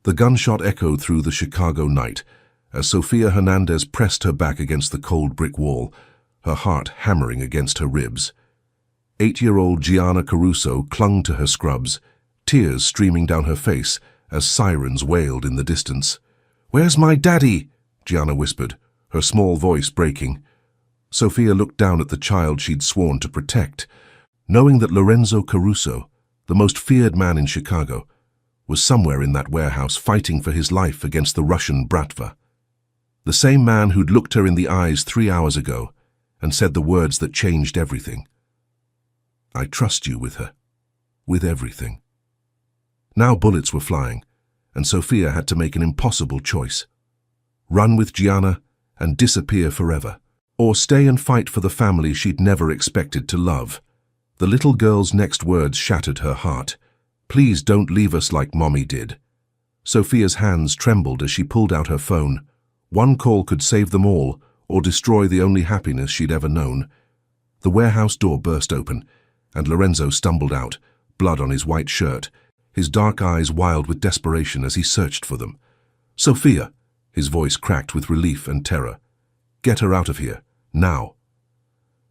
The gunshot echoed through the Chicago night as Sofia Hernandez pressed her back against the cold brick wall, her heart hammering against her ribs. 8-year-old Gianna Caruso clung to her scrubs, tears streaming down her face as sirens wailed in the distance. "Where's my daddy?" Gianna whispered, her small voice breaking. Sofia looked down at the child she'd sworn to protect, knowing that Lorenzo Caruso, the most feared man in Chicago, was somewhere in that warehouse fighting for his life against the Russian Bratva. The same man who'd looked her in the eyes 3 hours ago and said the words that changed everything. "I trust you with her, with everything." Now bullets were flying, and Sofia had to make an impossible choice. Run with Gianna and disappear forever, or stay and fight for the family she'd never expected to love. The little girl's next words shattered her heart. "Please don't leave us like Mommy did." Sofia's hands trembled as she pulled out her phone. One call could save them all, or destroy the only happiness she'd ever known. The warehouse door burst open, and Lorenzo stumbled out, blood on his white shirt, his dark eyes wild with desperation as he searched for them. "Sofia!" His voice cracked with relief and terror. "Get her out of here, now."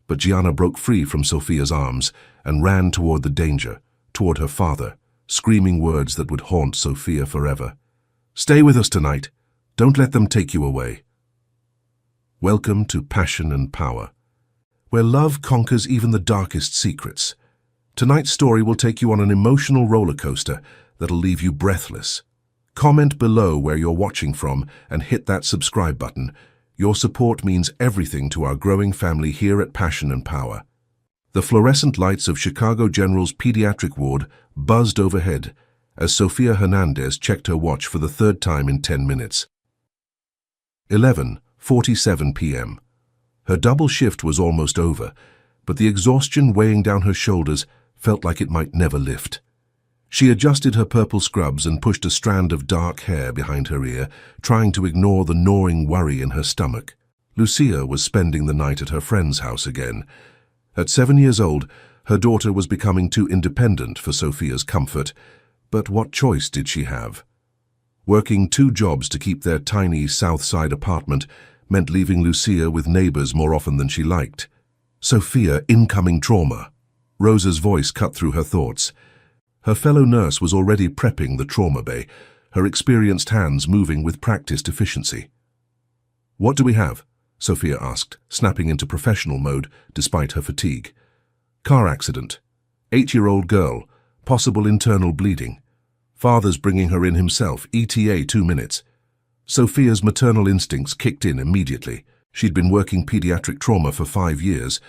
But Gianna broke free from Sofia's arms and ran toward the danger, toward her father, screaming words that would haunt Sofia forever. "Stay with us tonight. Don't let them take you away." Welcome to Passion and Power, where love conquers even the darkest secrets. Tonight's story will take you on an emotional roller coaster that'll leave you breathless. Comment below where you're watching from and hit that subscribe button. Your support means everything to our growing family here at Passion and Power. The fluorescent lights of Chicago General's pediatric ward buzzed overhead as Sofia Hernandez checked her watch for the third time in 10 minutes. 11:47 p.m. Her double shift was almost over, but the exhaustion weighing down her shoulders felt like it might never lift. She adjusted her purple scrubs and pushed a strand of dark hair behind her ear, trying to ignore the gnawing worry in her stomach. Lucia was spending the night at her friend's house again. At 7 years old, her daughter was becoming too independent for Sofia's comfort, but what choice did she have? Working 2 jobs to keep their tiny South Side apartment meant leaving Lucia with neighbors more often than she liked. "Sofia, incoming trauma." Rosa's voice cut through her thoughts. Her fellow nurse was already prepping the trauma bay, her experienced hands moving with practiced efficiency. "What do we have?" Sofia asked, snapping into professional mode despite her fatigue. "Car accident. 8-year-old girl. Possible internal bleeding. Father's bringing her in himself. ETA 2 minutes. Sofia's maternal instincts kicked in immediately. She'd been working pediatric trauma for 5 years,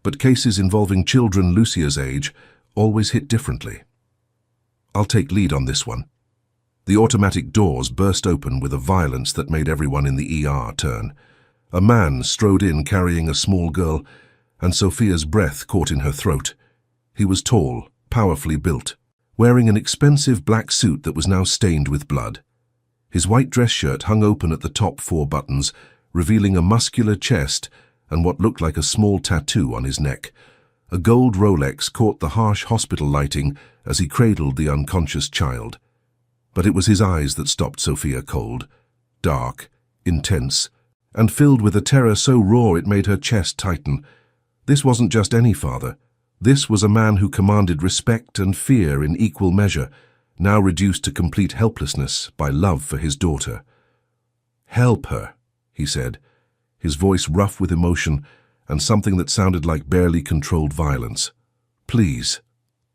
but cases involving children Lucia's age always hit differently. "I'll take lead on this one." The automatic doors burst open with a violence that made everyone in the ER turn. A man strode in carrying a small girl, and Sofia's breath caught in her throat. He was tall, powerfully built, wearing an expensive black suit that was now stained with blood. His white dress shirt hung open at the top 4 buttons, revealing a muscular chest and what looked like a small tattoo on his neck. A gold Rolex caught the harsh hospital lighting as he cradled the unconscious child. But it was his eyes that stopped Sofia cold, dark, intense, and filled with a terror so raw it made her chest tighten. This wasn't just any father. This was a man who commanded respect and fear in equal measure, now reduced to complete helplessness by love for his daughter. "Help her," he said, his voice rough with emotion and something that sounded like barely controlled violence. "Please."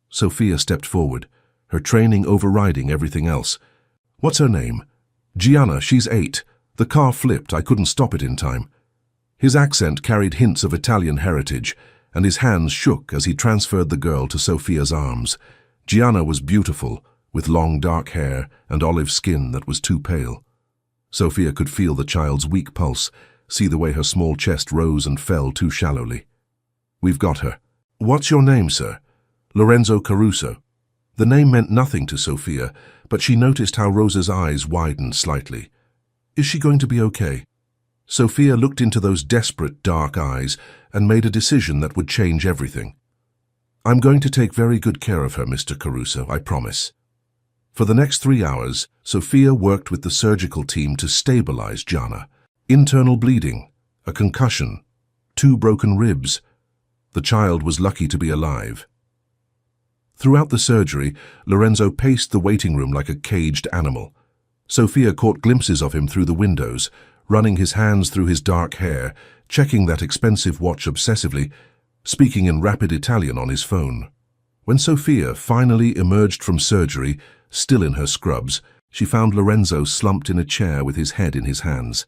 Sofia stepped forward, her training overriding everything else. "What's her name?" "Gianna, she's 8. The car flipped, I couldn't stop it in time." His accent carried hints of Italian heritage, and his hands shook as he transferred the girl to Sofia's arms. Gianna was beautiful, with long dark hair and olive skin that was too pale. Sofia could feel the child's weak pulse, see the way her small chest rose and fell too shallowly. "We've got her." "What's your name, sir?" "Lorenzo Caruso." The name meant nothing to Sofia, but she noticed how Rosa's eyes widened slightly. "Is she going to be okay?" Sofia looked into those desperate dark eyes and made a decision that would change everything. "I'm going to take very good care of her, Mr. Caruso, I promise." For the next 3 hours, Sophia worked with the surgical team to stabilize Gianna. Internal bleeding, a concussion, 2 broken ribs. The child was lucky to be alive. Throughout the surgery, Lorenzo paced the waiting room like a caged animal. Sophia caught glimpses of him through the windows, running his hands through his dark hair, checking that expensive watch obsessively, speaking in rapid Italian on his phone. When Sophia finally emerged from surgery, still in her scrubs, she found Lorenzo slumped in a chair with his head in his hands.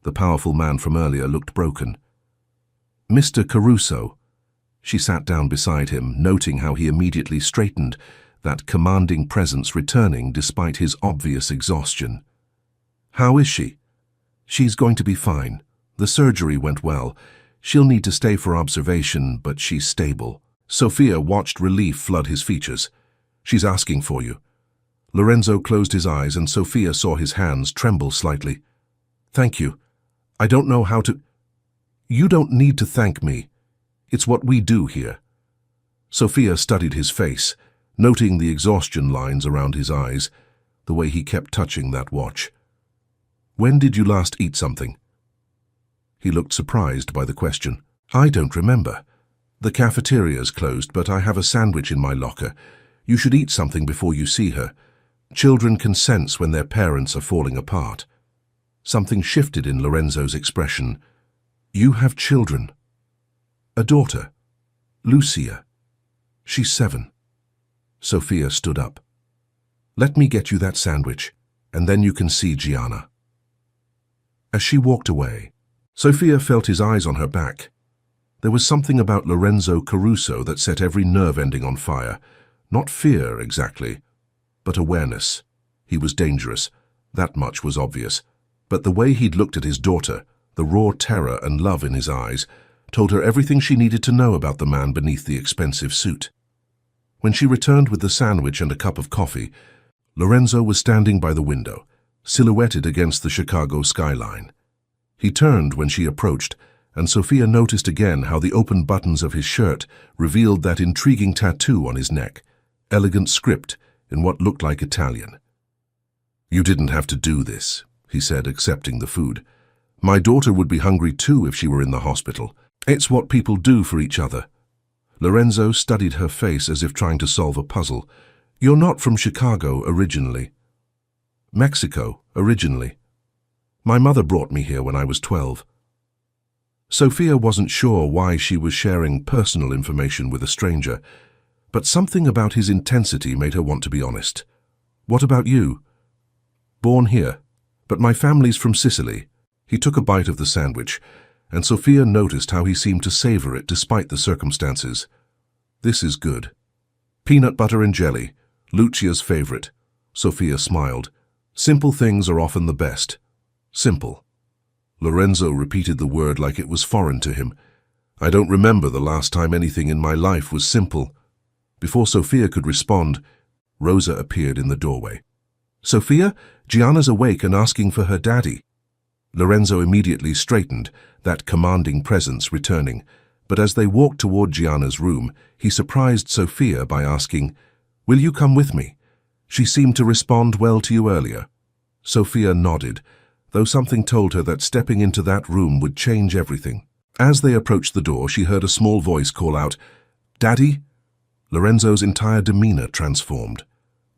The powerful man from earlier looked broken. "Mr. Caruso." She sat down beside him, noting how he immediately straightened, that commanding presence returning despite his obvious exhaustion. "How is she?" "She's going to be fine. The surgery went well. She'll need to stay for observation, but she's stable." Sophia watched relief flood his features. "She's asking for you." Lorenzo closed his eyes and Sophia saw his hands tremble slightly. "Thank you. I don't know how to—" "You don't need to thank me. It's what we do here." Sophia studied his face, noting the exhaustion lines around his eyes, the way he kept touching that watch. "When did you last eat something?" He looked surprised by the question. "I don't remember. The cafeteria's closed, but I have a sandwich in my locker. You should eat something before you see her. Children can sense when their parents are falling apart." Something shifted in Lorenzo's expression. "You have children?" "A daughter, Lucia. She's 7. Sophia stood up. "Let me get you that sandwich, and then you can see Gianna." As she walked away, Sophia felt his eyes on her back. There was something about Lorenzo Caruso that set every nerve ending on fire. Not fear, exactly, but awareness. He was dangerous. That much was obvious. But the way he'd looked at his daughter, the raw terror and love in his eyes, told her everything she needed to know about the man beneath the expensive suit. When she returned with the sandwich and a cup of coffee, Lorenzo was standing by the window, silhouetted against the Chicago skyline. He turned when she approached, and Sophia noticed again how the open buttons of his shirt revealed that intriguing tattoo on his neck, elegant script in what looked like Italian. "You didn't have to do this," he said, accepting the food. "My daughter would be hungry too if she were in the hospital. It's what people do for each other." Lorenzo studied her face as if trying to solve a puzzle. "You're not from Chicago originally." "Mexico, originally. My mother brought me here when I was 12. Sophia wasn't sure why she was sharing personal information with a stranger, but something about his intensity made her want to be honest. "What about you?" "Born here, but my family's from Sicily." He took a bite of the sandwich, and Sophia noticed how he seemed to savor it despite the circumstances. "This is good. Peanut butter and jelly, Lucia's favorite." Sophia smiled. "Simple things are often the best." "Simple." Lorenzo repeated the word like it was foreign to him. "I don't remember the last time anything in my life was simple." Before Sophia could respond, Rosa appeared in the doorway. "Sophia, Gianna's awake and asking for her daddy." Lorenzo immediately straightened, that commanding presence returning, but as they walked toward Gianna's room, he surprised Sophia by asking, "Will you come with me? She seemed to respond well to you earlier." Sophia nodded, though something told her that stepping into that room would change everything. As they approached the door, she heard a small voice call out, "Daddy?" Lorenzo's entire demeanor transformed.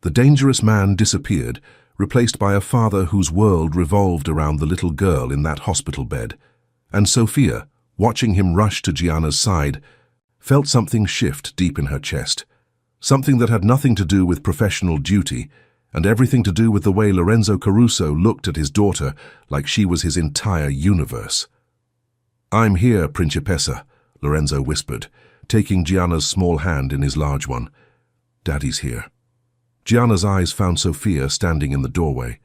The dangerous man disappeared, replaced by a father whose world revolved around the little girl in that hospital bed. And Sophia, watching him rush to Gianna's side, felt something shift deep in her chest. Something that had nothing to do with professional duty, and everything to do with the way Lorenzo Caruso looked at his daughter like she was his entire universe. "I'm here, Principessa," Lorenzo whispered, taking Gianna's small hand in his large one. "Daddy's here." Gianna's eyes found Sophia standing in the doorway.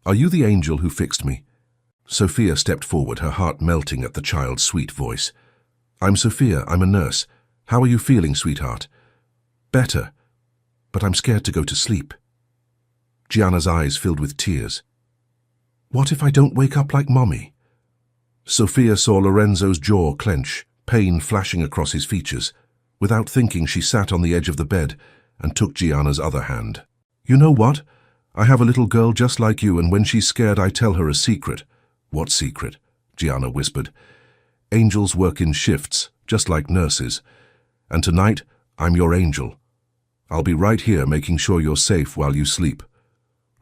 "Are you the angel who fixed me?" Sophia stepped forward, her heart melting at the child's sweet voice. "I'm Sophia, I'm a nurse. How are you feeling, sweetheart?" "Better, but I'm scared to go to sleep." Gianna's eyes filled with tears. "What if I don't wake up like Mommy?" Sophia saw Lorenzo's jaw clench, pain flashing across his features. Without thinking, she sat on the edge of the bed and took Gianna's other hand. You know what? I have a little girl just like you, and when she's scared I tell her a secret. What secret? Gianna whispered. Angels work in shifts, just like nurses. And tonight, I'm your angel. I'll be right here making sure you're safe while you sleep.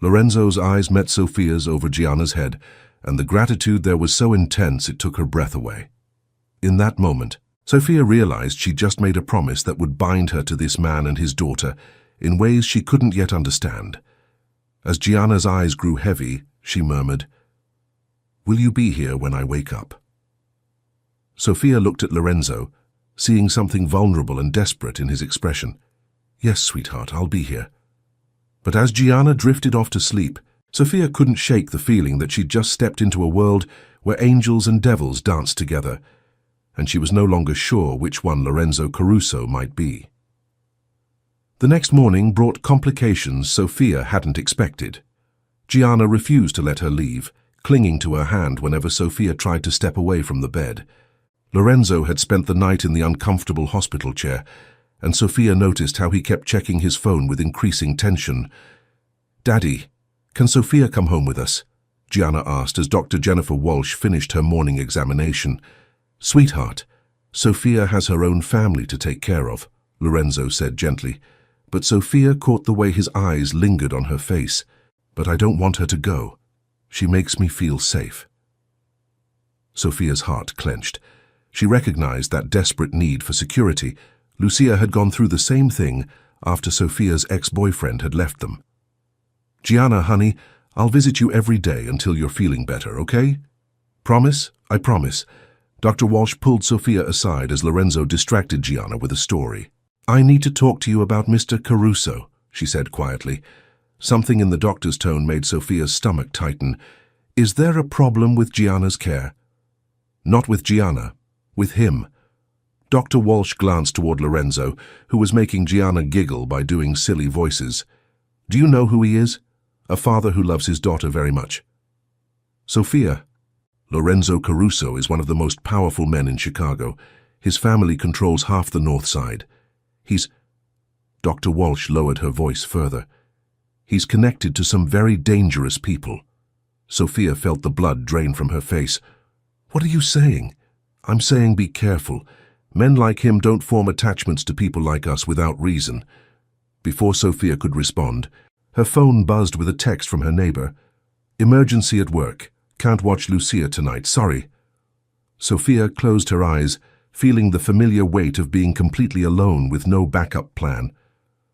Lorenzo's eyes met Sophia's over Gianna's head, and the gratitude there was so intense it took her breath away. In that moment, Sophia realized she'd just made a promise that would bind her to this man and his daughter in ways she couldn't yet understand. As Gianna's eyes grew heavy, she murmured, "Will you be here when I wake up?" Sophia looked at Lorenzo, seeing something vulnerable and desperate in his expression. "Yes, sweetheart, I'll be here." But as Gianna drifted off to sleep, Sophia couldn't shake the feeling that she'd just stepped into a world where angels and devils danced together, and she was no longer sure which one Lorenzo Caruso might be. The next morning brought complications Sophia hadn't expected. Gianna refused to let her leave, clinging to her hand whenever Sophia tried to step away from the bed. Lorenzo had spent the night in the uncomfortable hospital chair, and Sophia noticed how he kept checking his phone with increasing tension. "Daddy, can Sophia come home with us?" Gianna asked as Dr. Jennifer Walsh finished her morning examination. "Sweetheart, Sophia has her own family to take care of," Lorenzo said gently, but Sophia caught the way his eyes lingered on her face. "But I don't want her to go. She makes me feel safe." Sophia's heart clenched. She recognized that desperate need for security. Lucia had gone through the same thing after Sophia's ex-boyfriend had left them. "Gianna, honey, I'll visit you every day until you're feeling better, okay? Promise? I promise." Dr. Walsh pulled Sophia aside as Lorenzo distracted Gianna with a story. "I need to talk to you about Mr. Caruso," she said quietly. Something in the doctor's tone made Sophia's stomach tighten. "Is there a problem with Gianna's care?" "Not with Gianna, with him." Dr. Walsh glanced toward Lorenzo, who was making Gianna giggle by doing silly voices. "Do you know who he is? A father who loves his daughter very much." "Sophia, Lorenzo Caruso is one of the most powerful men in Chicago. His family controls half the north side. He's—" Dr. Walsh lowered her voice further. "He's connected to some very dangerous people." Sophia felt the blood drain from her face. "What are you saying?" "I'm saying be careful. Men like him don't form attachments to people like us without reason." Before Sophia could respond, her phone buzzed with a text from her neighbor. "Emergency at work. Can't watch Lucia tonight, sorry." Sophia closed her eyes, feeling the familiar weight of being completely alone with no backup plan.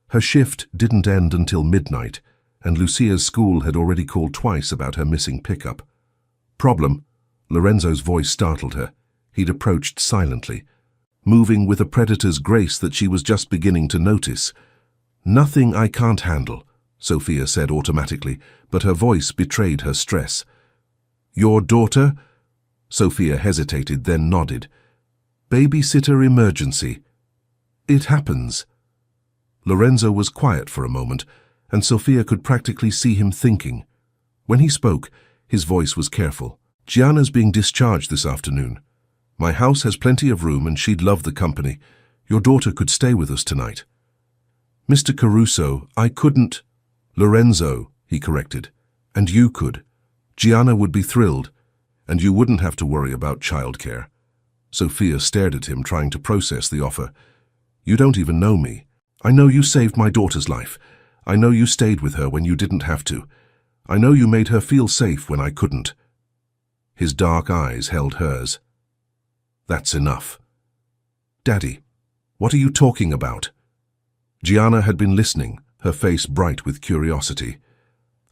Her shift didn't end until midnight, and Lucia's school had already called twice about her missing pickup. "Problem?" Lorenzo's voice startled her. He'd approached silently, moving with a predator's grace that she was just beginning to notice. "Nothing I can't handle," Sophia said automatically, but her voice betrayed her stress. "Your daughter?" Sophia hesitated, then nodded. "Babysitter emergency." "It happens." Lorenzo was quiet for a moment, and Sophia could practically see him thinking. When he spoke, his voice was careful. "Gianna's being discharged this afternoon. My house has plenty of room and she'd love the company. Your daughter could stay with us tonight." "Mr. Caruso, I couldn't—" "Lorenzo," he corrected. "And you could. Gianna would be thrilled, and you wouldn't have to worry about childcare." Sophia stared at him, trying to process the offer. "You don't even know me. I know you saved my daughter's life. I know you stayed with her when you didn't have to. I know you made her feel safe when I couldn't." His dark eyes held hers. "That's enough." "Daddy, what are you talking about?" Gianna had been listening, her face bright with curiosity.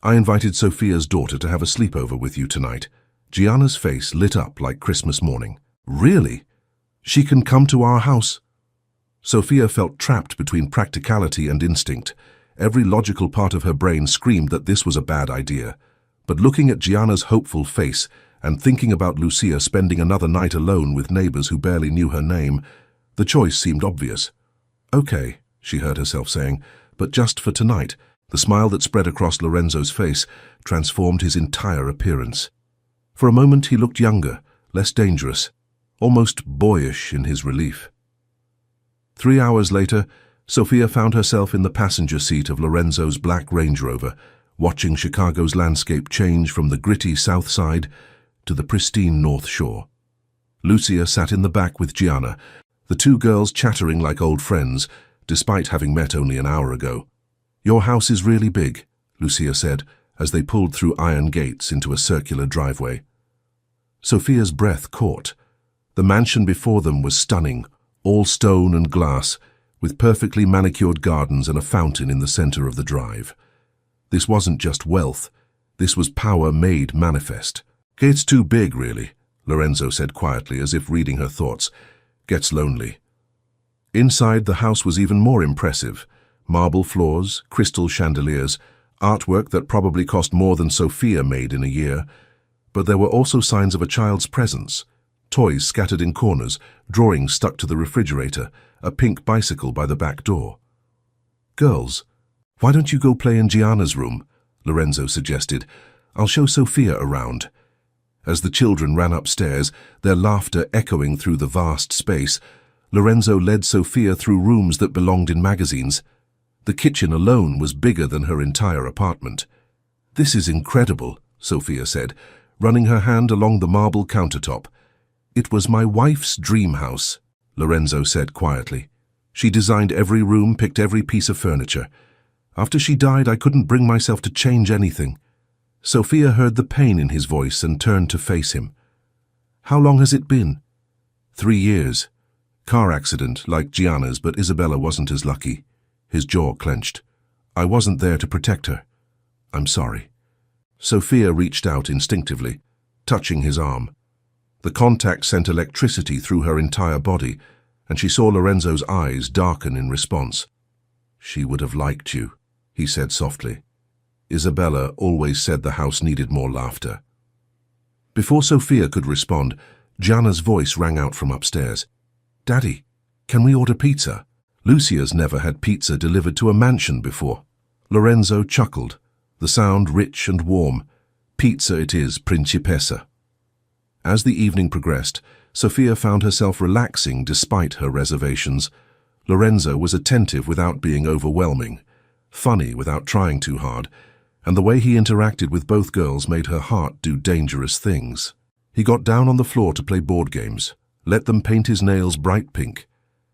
"I invited Sophia's daughter to have a sleepover with you tonight." Gianna's face lit up like Christmas morning. "Really? She can come to our house?" Sophia felt trapped between practicality and instinct. Every logical part of her brain screamed that this was a bad idea. But looking at Gianna's hopeful face and thinking about Lucia spending another night alone with neighbors who barely knew her name, the choice seemed obvious. "Okay," she heard herself saying, "but just for tonight." The smile that spread across Lorenzo's face transformed his entire appearance. For a moment he looked younger, less dangerous, almost boyish in his relief. 3 hours later, Sophia found herself in the passenger seat of Lorenzo's black Range Rover, watching Chicago's landscape change from the gritty south side to the pristine north shore. Lucia sat in the back with Gianna, the two girls chattering like old friends, despite having met only an hour ago. "Your house is really big," Lucia said, as they pulled through iron gates into a circular driveway. Sophia's breath caught. The mansion before them was stunning, all stone and glass, with perfectly manicured gardens and a fountain in the center of the drive. This wasn't just wealth, this was power made manifest. "It's too big, really," Lorenzo said quietly, as if reading her thoughts. "Gets lonely." Inside, the house was even more impressive. Marble floors, crystal chandeliers, artwork that probably cost more than Sophia made in a year. But there were also signs of a child's presence. Toys scattered in corners, drawings stuck to the refrigerator, a pink bicycle by the back door. "Girls, why don't you go play in Gianna's room?" Lorenzo suggested. "I'll show Sophia around." As the children ran upstairs, their laughter echoing through the vast space, Lorenzo led Sophia through rooms that belonged in magazines. The kitchen alone was bigger than her entire apartment. "This is incredible," Sophia said, running her hand along the marble countertop. "It was my wife's dream house," Lorenzo said quietly. "She designed every room, picked every piece of furniture. After she died, I couldn't bring myself to change anything." Sophia heard the pain in his voice and turned to face him. "How long has it been?" 3 years. Car accident, like Gianna's, but Isabella wasn't as lucky." His jaw clenched. "I wasn't there to protect her. I'm sorry." Sophia reached out instinctively, touching his arm. The contact sent electricity through her entire body, and she saw Lorenzo's eyes darken in response. "She would have liked you," he said softly. "Isabella always said the house needed more laughter." Before Sophia could respond, Gianna's voice rang out from upstairs. "Daddy, can we order pizza?" Lucia's never had pizza delivered to a mansion before. Lorenzo chuckled, the sound rich and warm. "Pizza it is, Principessa." As the evening progressed, Sophia found herself relaxing despite her reservations. Lorenzo was attentive without being overwhelming, funny without trying too hard, and the way he interacted with both girls made her heart do dangerous things. He got down on the floor to play board games, let them paint his nails bright pink,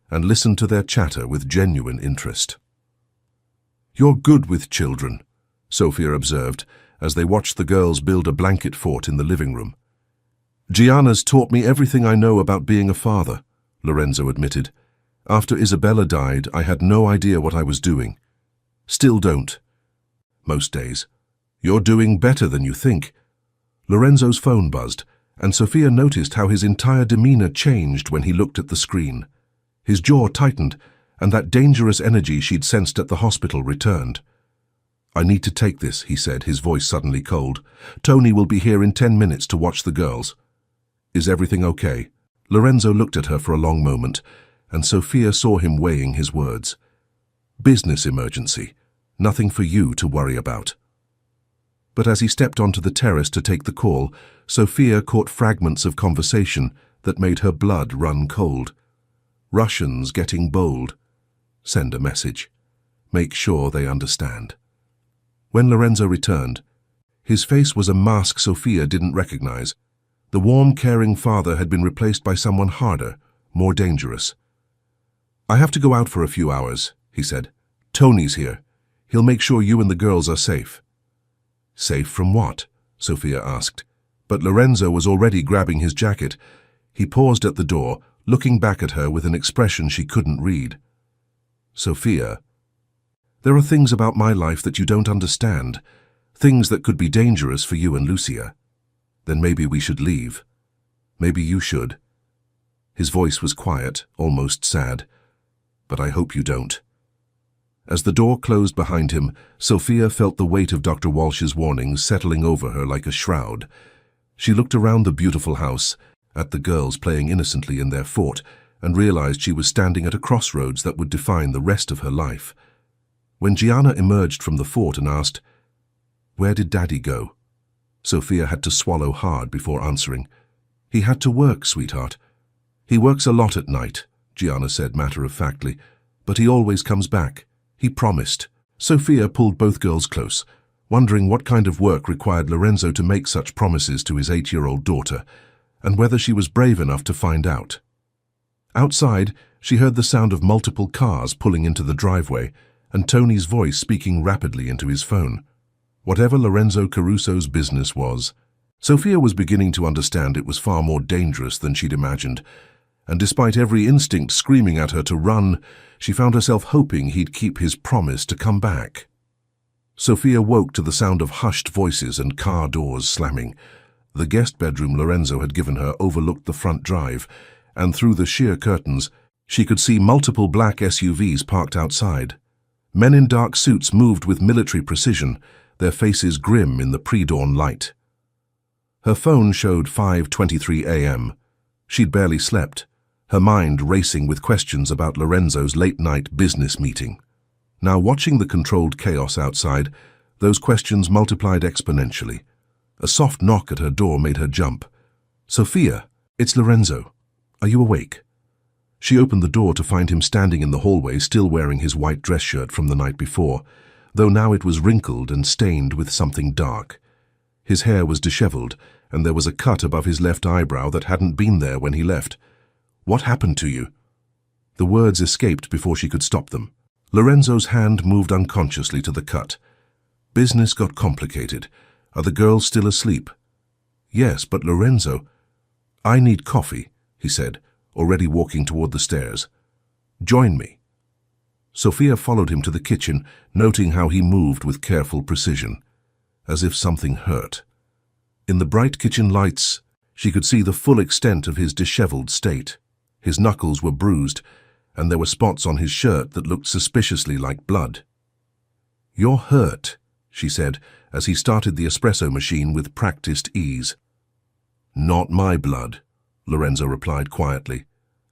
and listened to their chatter with genuine interest. "You're good with children," Sophia observed as they watched the girls build a blanket fort in the living room. "Gianna's taught me everything I know about being a father," Lorenzo admitted. "After Isabella died, I had no idea what I was doing. Still don't. Most days. You're doing better than you think." Lorenzo's phone buzzed, and Sophia noticed how his entire demeanor changed when he looked at the screen. His jaw tightened, and that dangerous energy she'd sensed at the hospital returned. "I need to take this," he said, his voice suddenly cold. "Tony will be here in 10 minutes to watch the girls." "Is everything okay?" Lorenzo looked at her for a long moment, and Sophia saw him weighing his words. "Business emergency. Nothing for you to worry about." But as he stepped onto the terrace to take the call, Sophia caught fragments of conversation that made her blood run cold. Russians getting bold. Send a message. Make sure they understand. When Lorenzo returned, his face was a mask Sophia didn't recognize. The warm, caring father had been replaced by someone harder, more dangerous. "I have to go out for a few hours," he said. "Tony's here. He'll make sure you and the girls are safe." "Safe from what?" Sophia asked. But Lorenzo was already grabbing his jacket. He paused at the door, looking back at her with an expression she couldn't read. "Sophia, there are things about my life that you don't understand, things that could be dangerous for you and Lucia. Then maybe we should leave. Maybe you should." His voice was quiet, almost sad. "But I hope you don't." As the door closed behind him, Sophia felt the weight of Dr. Walsh's warnings settling over her like a shroud. She looked around the beautiful house, at the girls playing innocently in their fort, and realized she was standing at a crossroads that would define the rest of her life. When Gianna emerged from the fort and asked, "Where did Daddy go?" Sophia had to swallow hard before answering. "He had to work, sweetheart." "He works a lot at night," Gianna said matter-of-factly, But he always comes back. He promised. Sophia pulled both girls close, wondering what kind of work required Lorenzo to make such promises to his 8-year-old daughter, and whether she was brave enough to find out. Outside, she heard the sound of multiple cars pulling into the driveway, and Tony's voice speaking rapidly into his phone. Whatever Lorenzo Caruso's business was, Sophia was beginning to understand it was far more dangerous than she'd imagined, and despite every instinct screaming at her to run, she found herself hoping he'd keep his promise to come back. Sophia woke to the sound of hushed voices and car doors slamming. The guest bedroom Lorenzo had given her overlooked the front drive, and through the sheer curtains, she could see multiple black SUVs parked outside. Men in dark suits moved with military precision, their faces grim in the pre-dawn light. Her phone showed 5:23 a.m. She'd barely slept, her mind racing with questions about Lorenzo's late-night business meeting. Now, watching the controlled chaos outside, those questions multiplied exponentially. A soft knock at her door made her jump. "Sophia, it's Lorenzo. Are you awake?" She opened the door to find him standing in the hallway, still wearing his white dress shirt from the night before, though now it was wrinkled and stained with something dark. His hair was disheveled, and there was a cut above his left eyebrow that hadn't been there when he left. "What happened to you?" The words escaped before she could stop them. Lorenzo's hand moved unconsciously to the cut. "Business got complicated. Are the girls still asleep?" "Yes, but Lorenzo—" "I need coffee," he said, already walking toward the stairs. "Join me." Sophia followed him to the kitchen, noting how he moved with careful precision, as if something hurt. In the bright kitchen lights, she could see the full extent of his disheveled state. His knuckles were bruised, and there were spots on his shirt that looked suspiciously like blood. "You're hurt," she said, as he started the espresso machine with practiced ease. "Not my blood," Lorenzo replied quietly,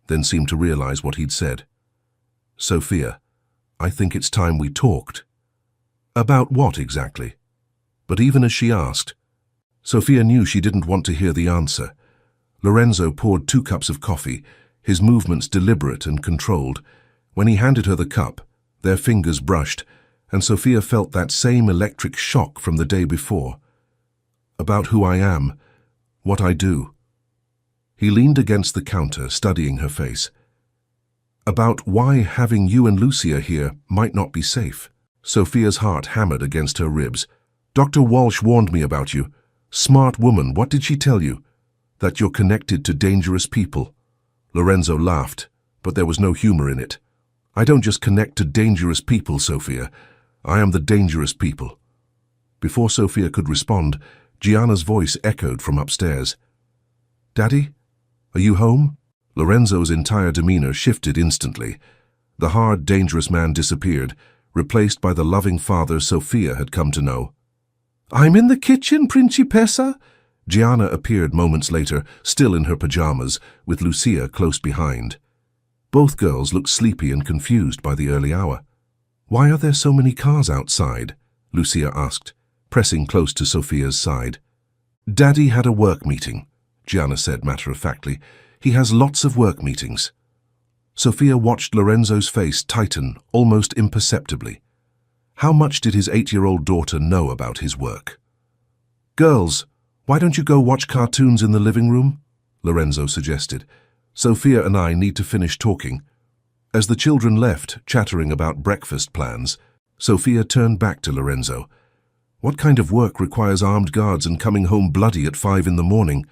then seemed to realize what he'd said. "Sophia, I think it's time we talked." "About what exactly?" But even as she asked, Sophia knew she didn't want to hear the answer. Lorenzo poured 2 cups of coffee, his movements deliberate and controlled. When he handed her the cup, their fingers brushed, and Sophia felt that same electric shock from the day before. "About who I am, what I do." He leaned against the counter, studying her face. "About why having you and Lucia here might not be safe." Sophia's heart hammered against her ribs. "Dr. Walsh warned me about you. Smart woman, what did she tell you?" "That you're connected to dangerous people." Lorenzo laughed, but there was no humor in it. "I don't just connect to dangerous people, Sophia. I am the dangerous people." Before Sophia could respond, Gianna's voice echoed from upstairs. "Daddy? Are you home?" Lorenzo's entire demeanor shifted instantly. The hard, dangerous man disappeared, replaced by the loving father Sophia had come to know. "I'm in the kitchen, Principessa." Gianna appeared moments later, still in her pajamas, with Lucia close behind. Both girls looked sleepy and confused by the early hour. "Why are there so many cars outside?" Lucia asked, pressing close to Sophia's side. "Daddy had a work meeting," Gianna said matter-of-factly. "He has lots of work meetings." Sophia watched Lorenzo's face tighten almost imperceptibly. How much did his 8-year-old daughter know about his work? "Girls, why don't you go watch cartoons in the living room?" Lorenzo suggested. "Sophia and I need to finish talking." As the children left, chattering about breakfast plans, Sophia turned back to Lorenzo. "What kind of work requires armed guards and coming home bloody at 5 in the morning?"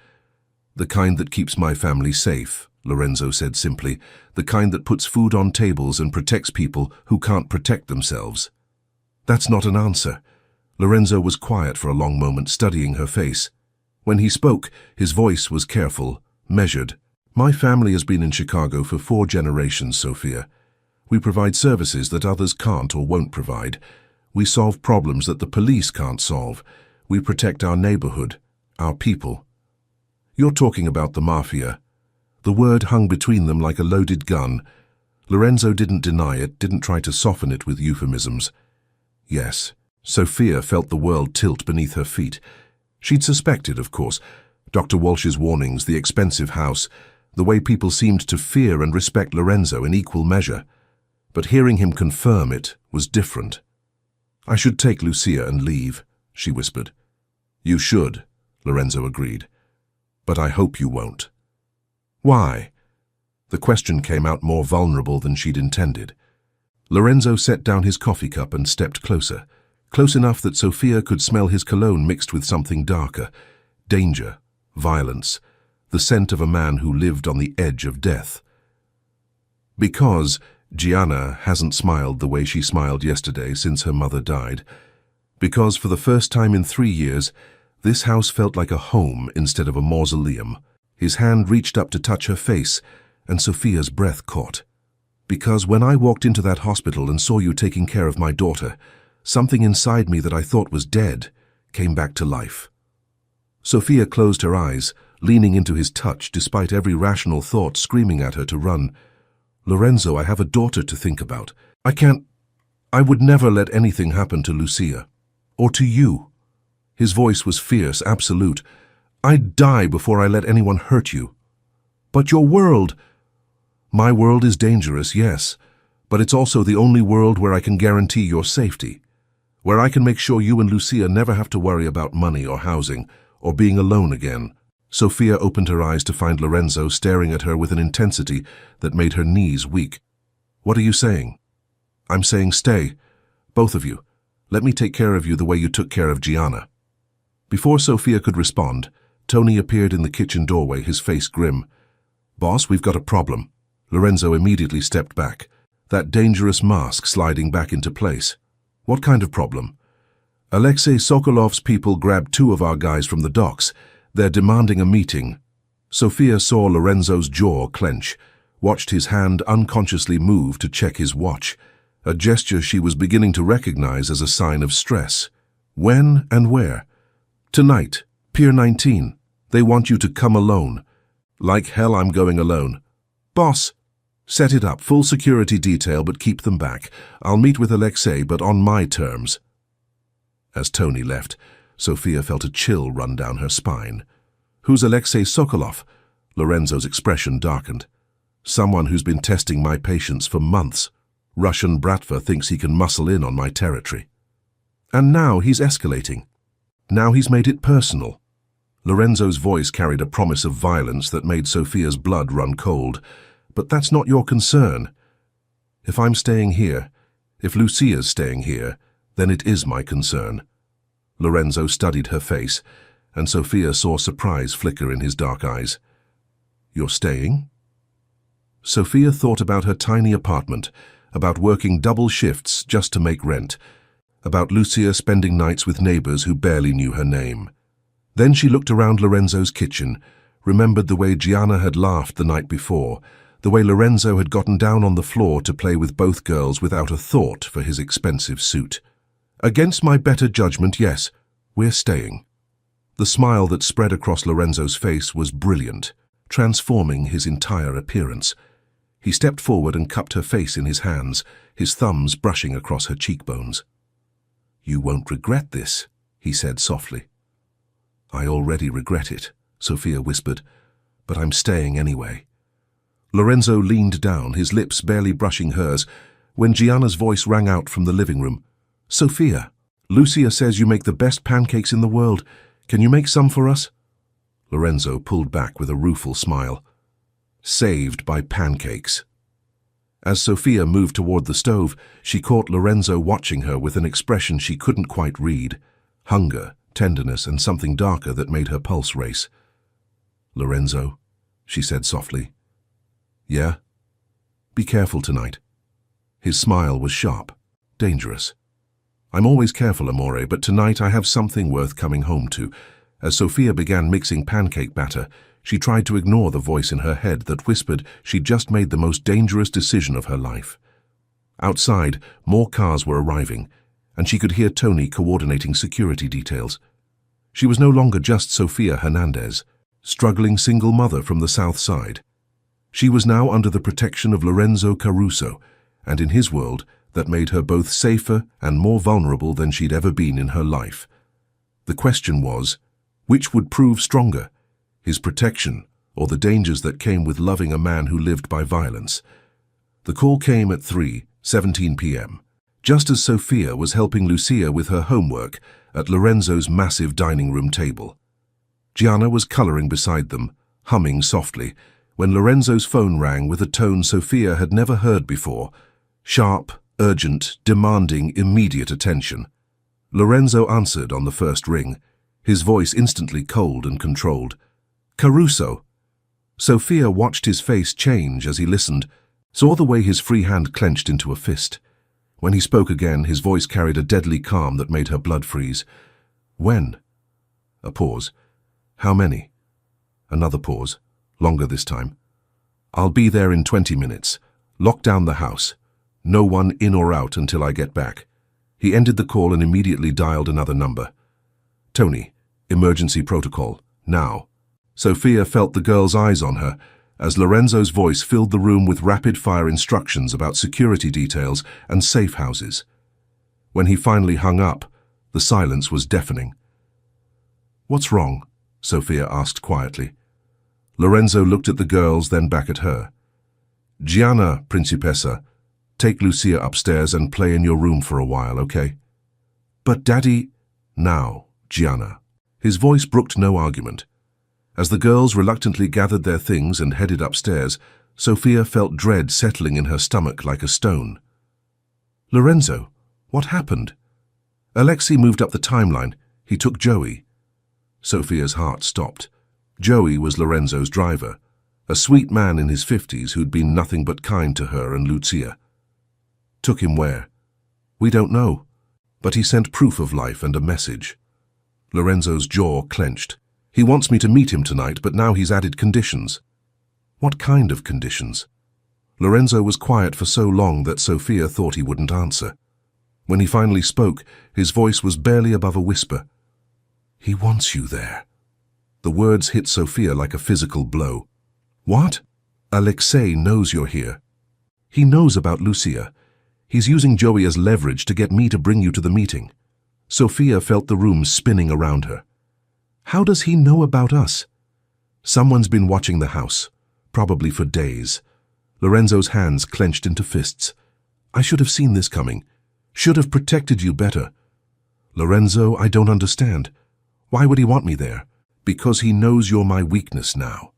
"The kind that keeps my family safe," Lorenzo said simply. "The kind that puts food on tables and protects people who can't protect themselves." "That's not an answer." Lorenzo was quiet for a long moment, studying her face. When he spoke, his voice was careful, measured. "My family has been in Chicago for 4 generations, Sophia. We provide services that others can't or won't provide. We solve problems that the police can't solve. We protect our neighborhood, our people." "You're talking about the Mafia." The word hung between them like a loaded gun. Lorenzo didn't deny it, didn't try to soften it with euphemisms. "Yes." Sophia felt the world tilt beneath her feet. She'd suspected, of course. Dr. Walsh's warnings, the expensive house, the way people seemed to fear and respect Lorenzo in equal measure. but hearing him confirm it was different. "I should take Lucia and leave," she whispered. "You should," Lorenzo agreed. "But I hope you won't." "Why?" The question came out more vulnerable than she'd intended. Lorenzo set down his coffee cup and stepped closer, close enough that Sophia could smell his cologne mixed with something darker. Danger, violence, the scent of a man who lived on the edge of death. Because Gianna hasn't smiled the way she smiled yesterday since her mother died. Because for the first time in 3 years, this house felt like a home instead of a mausoleum. His hand reached up to touch her face, and Sophia's breath caught. Because when I walked into that hospital and saw you taking care of my daughter, something inside me that I thought was dead came back to life. Sophia closed her eyes, leaning into his touch despite every rational thought screaming at her to run. "Lorenzo, I have a daughter to think about. I would never let anything happen to Lucia. Or to you." His voice was fierce, absolute. "I'd die before I let anyone hurt you." "But your world—" "My world is dangerous, yes, but it's also the only world where I can guarantee your safety, where I can make sure you and Lucia never have to worry about money or housing, or being alone again." Sophia opened her eyes to find Lorenzo staring at her with an intensity that made her knees weak. "What are you saying?" "I'm saying stay. Both of you. Let me take care of you the way you took care of Gianna." Before Sophia could respond, Tony appeared in the kitchen doorway, his face grim. "Boss, we've got a problem." Lorenzo immediately stepped back, that dangerous mask sliding back into place. "What kind of problem?" "Alexei Sokolov's people grabbed 2 of our guys from the docks. They're demanding a meeting." Sophia saw Lorenzo's jaw clench, watched his hand unconsciously move to check his watch, a gesture she was beginning to recognize as a sign of stress. "When and where?" "Tonight, Pier 19. They want you to come alone." "Like hell I'm going alone." "Boss, set it up, full security detail, but keep them back. I'll meet with Alexei, but on my terms." As Tony left, Sophia felt a chill run down her spine. "Who's Alexei Sokolov?" Lorenzo's expression darkened. "Someone who's been testing my patience for months. Russian Bratva thinks he can muscle in on my territory. And now he's escalating. Now he's made it personal." Lorenzo's voice carried a promise of violence that made Sophia's blood run cold. "But that's not your concern. If I'm staying here, if Lucia's staying here, then it is my concern." Lorenzo studied her face, and Sophia saw surprise flicker in his dark eyes. "You're staying?" Sophia thought about her tiny apartment, about working double shifts just to make rent, about Lucia spending nights with neighbors who barely knew her name. Then she looked around Lorenzo's kitchen, remembered the way Gianna had laughed the night before, the way Lorenzo had gotten down on the floor to play with both girls without a thought for his expensive suit. "Against my better judgment, yes, we're staying." The smile that spread across Lorenzo's face was brilliant, transforming his entire appearance. He stepped forward and cupped her face in his hands, his thumbs brushing across her cheekbones. "You won't regret this," he said softly. "I already regret it," Sophia whispered, "but I'm staying anyway." Lorenzo leaned down, his lips barely brushing hers, when Gianna's voice rang out from the living room. "Sophia, Lucia says you make the best pancakes in the world. Can you make some for us?" Lorenzo pulled back with a rueful smile. Saved by pancakes. As Sophia moved toward the stove, she caught Lorenzo watching her with an expression she couldn't quite read. Hunger, tenderness, and something darker that made her pulse race. "Lorenzo," she said softly. "Yeah? Be careful tonight." His smile was sharp, dangerous. "I'm always careful, Amore, but tonight I have something worth coming home to." As Sophia began mixing pancake batter, she tried to ignore the voice in her head that whispered she'd just made the most dangerous decision of her life. Outside, more cars were arriving, and she could hear Tony coordinating security details. She was no longer just Sophia Hernandez, struggling single mother from the South Side. She was now under the protection of Lorenzo Caruso, and in his world, that made her both safer and more vulnerable than she'd ever been in her life. The question was, which would prove stronger, his protection or the dangers that came with loving a man who lived by violence? The call came at 3, 17 p.m. Just as Sophia was helping Lucia with her homework at Lorenzo's massive dining room table. Gianna was coloring beside them, humming softly, when Lorenzo's phone rang with a tone Sophia had never heard before, sharp, urgent, demanding immediate attention. Lorenzo answered on the first ring, his voice instantly cold and controlled. "Caruso." Sophia watched his face change as he listened, saw the way his free hand clenched into a fist. When he spoke again, his voice carried a deadly calm that made her blood freeze. "When?" A pause. "How many?" Another pause, longer this time. "I'll be there in 20 minutes. Lock down the house. No one in or out until I get back." He ended the call and immediately dialed another number. "Tony, emergency protocol, now." Sophia felt the girl's eyes on her as Lorenzo's voice filled the room with rapid-fire instructions about security details and safe houses. When he finally hung up, the silence was deafening. "What's wrong?" Sophia asked quietly. Lorenzo looked at the girls, then back at her. "Gianna, Principessa, take Lucia upstairs and play in your room for a while, okay?" "But Daddy—" "Now, Gianna." His voice brooked no argument. As the girls reluctantly gathered their things and headed upstairs, Sophia felt dread settling in her stomach like a stone. "Lorenzo, what happened?" "Alexei moved up the timeline. He took Joey." Sophia's heart stopped. Joey was Lorenzo's driver, a sweet man in his 50s who'd been nothing but kind to her and Lucia. "Took him where?" "We don't know, but he sent proof of life and a message." Lorenzo's jaw clenched. "He wants me to meet him tonight, but now he's added conditions." "What kind of conditions?" Lorenzo was quiet for so long that Sophia thought he wouldn't answer. When he finally spoke, his voice was barely above a whisper. "He wants you there." The words hit Sophia like a physical blow. "What?" "Alexei knows you're here. He knows about Lucia. He's using Joey as leverage to get me to bring you to the meeting." Sophia felt the room spinning around her. "How does he know about us?" "Someone's been watching the house, probably for days." Lorenzo's hands clenched into fists. "I should have seen this coming. Should have protected you better." "Lorenzo, I don't understand. Why would he want me there?" "Because he knows you're my weakness now."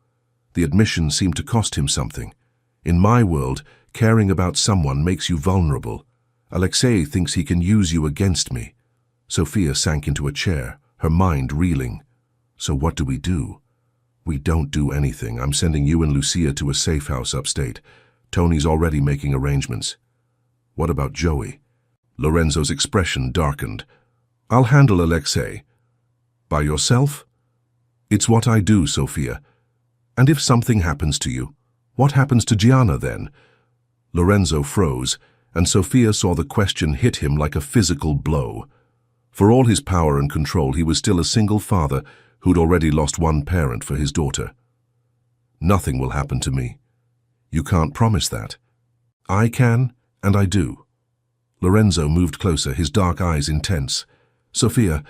The admission seemed to cost him something. "In my world, caring about someone makes you vulnerable. Alexei thinks he can use you against me." Sophia sank into a chair, her mind reeling. "So what do we do?" "We don't do anything. I'm sending you and Lucia to a safe house upstate. Tony's already making arrangements." "What about Joey?" Lorenzo's expression darkened. "I'll handle Alexei." "By yourself?" "It's what I do, Sophia. And if something happens to you, what happens to Gianna then?" Lorenzo froze, and Sophia saw the question hit him like a physical blow. For all his power and control, he was still a single father who'd already lost one parent for his daughter. "Nothing will happen to me." "You can't promise that." "I can, and I do." Lorenzo moved closer, his dark eyes intense. "Sophia,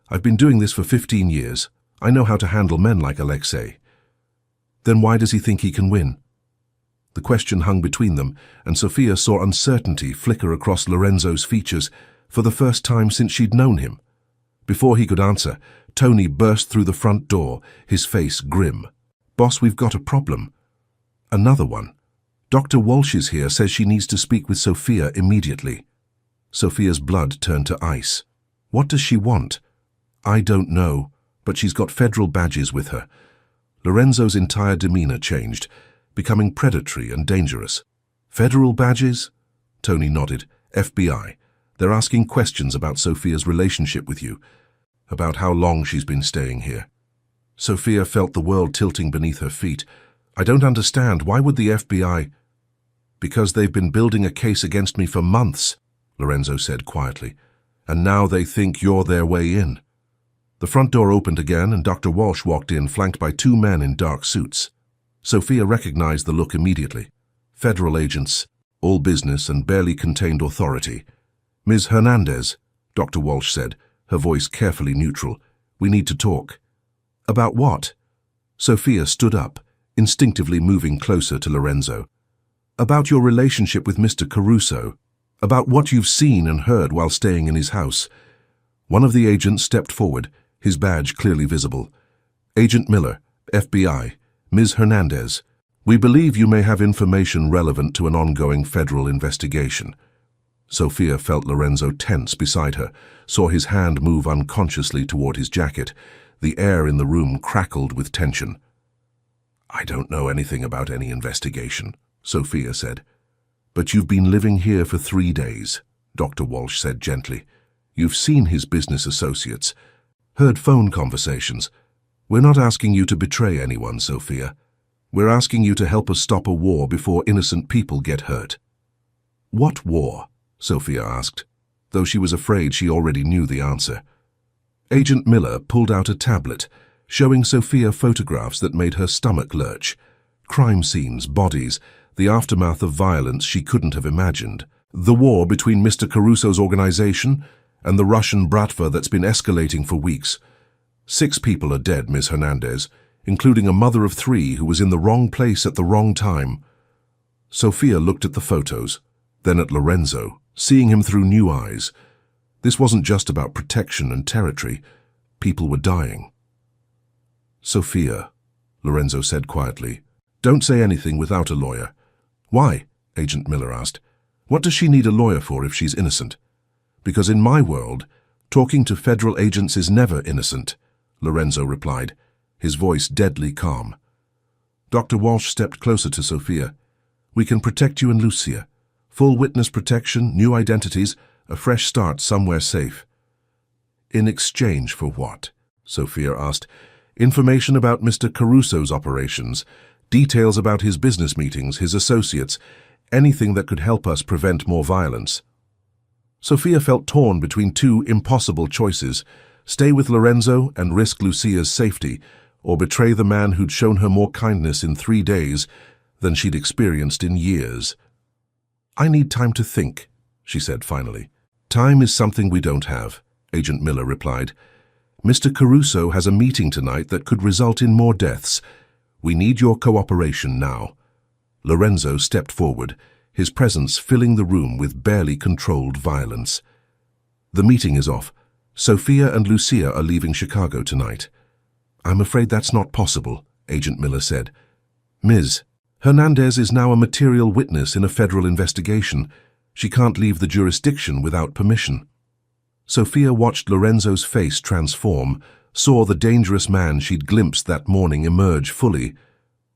I've been doing this for 15 years. I know how to handle men like Alexei." "Then why does he think he can win?" The question hung between them, and Sophia saw uncertainty flicker across Lorenzo's features for the first time since she'd known him. Before he could answer, Tony burst through the front door, his face grim. "Boss, we've got a problem." "Another one." "Dr. Walsh is here, says she needs to speak with Sophia immediately." Sophia's blood turned to ice. "What does she want?" "I don't know, but she's got federal badges with her." Lorenzo's entire demeanor changed, becoming predatory and dangerous. "Federal badges?" Tony nodded. "FBI. They're asking questions about Sophia's relationship with you, about how long she's been staying here." Sophia felt the world tilting beneath her feet. "I don't understand. Why would the FBI—" "Because they've been building a case against me for months," Lorenzo said quietly, "and now they think you're their way in." The front door opened again, and Dr. Walsh walked in, flanked by two men in dark suits. Sophia recognized the look immediately. Federal agents, all business and barely contained authority. "Ms. Hernandez," Dr. Walsh said, her voice carefully neutral, "we need to talk." "About what?" Sophia stood up, instinctively moving closer to Lorenzo. "About your relationship with Mr. Caruso." About what you've seen and heard while staying in his house. One of the agents stepped forward, his badge clearly visible. Agent Miller, FBI, Ms. Hernandez. We believe you may have information relevant to an ongoing federal investigation. Sophia felt Lorenzo tense beside her, saw his hand move unconsciously toward his jacket. The air in the room crackled with tension. I don't know anything about any investigation, Sophia said. But you've been living here for 3 days, Dr. Walsh said gently. You've seen his business associates, heard phone conversations. We're not asking you to betray anyone, Sophia. We're asking you to help us stop a war before innocent people get hurt. What war? Sophia asked, though she was afraid she already knew the answer. Agent Miller pulled out a tablet, showing Sophia photographs that made her stomach lurch. Crime scenes, bodies, the aftermath of violence she couldn't have imagined. The war between Mr. Caruso's organization and the Russian Bratva that's been escalating for weeks. 6 people are dead, Ms. Hernandez, including a mother of 3 who was in the wrong place at the wrong time. Sophia looked at the photos, then at Lorenzo, seeing him through new eyes. This wasn't just about protection and territory. People were dying. Sophia, Lorenzo said quietly, don't say anything without a lawyer. Why? Agent Miller asked. What does she need a lawyer for if she's innocent? Because in my world, talking to federal agents is never innocent, Lorenzo replied, his voice deadly calm. Dr. Walsh stepped closer to Sophia. We can protect you and Lucia. Full witness protection, new identities, a fresh start somewhere safe. In exchange for what? Sophia asked. Information about Mr. Caruso's operations, details about his business meetings, his associates, anything that could help us prevent more violence. Sophia felt torn between 2 impossible choices, stay with Lorenzo and risk Lucia's safety, or betray the man who'd shown her more kindness in 3 days than she'd experienced in years. I need time to think, she said finally. Time is something we don't have, Agent Miller replied. Mr. Caruso has a meeting tonight that could result in more deaths. We need your cooperation now. Lorenzo stepped forward, his presence filling the room with barely controlled violence. The meeting is off. Sophia and Lucia are leaving Chicago tonight. I'm afraid that's not possible, Agent Miller said. Ms. Hernandez is now a material witness in a federal investigation. She can't leave the jurisdiction without permission. Sophia watched Lorenzo's face transform, saw the dangerous man she'd glimpsed that morning emerge fully.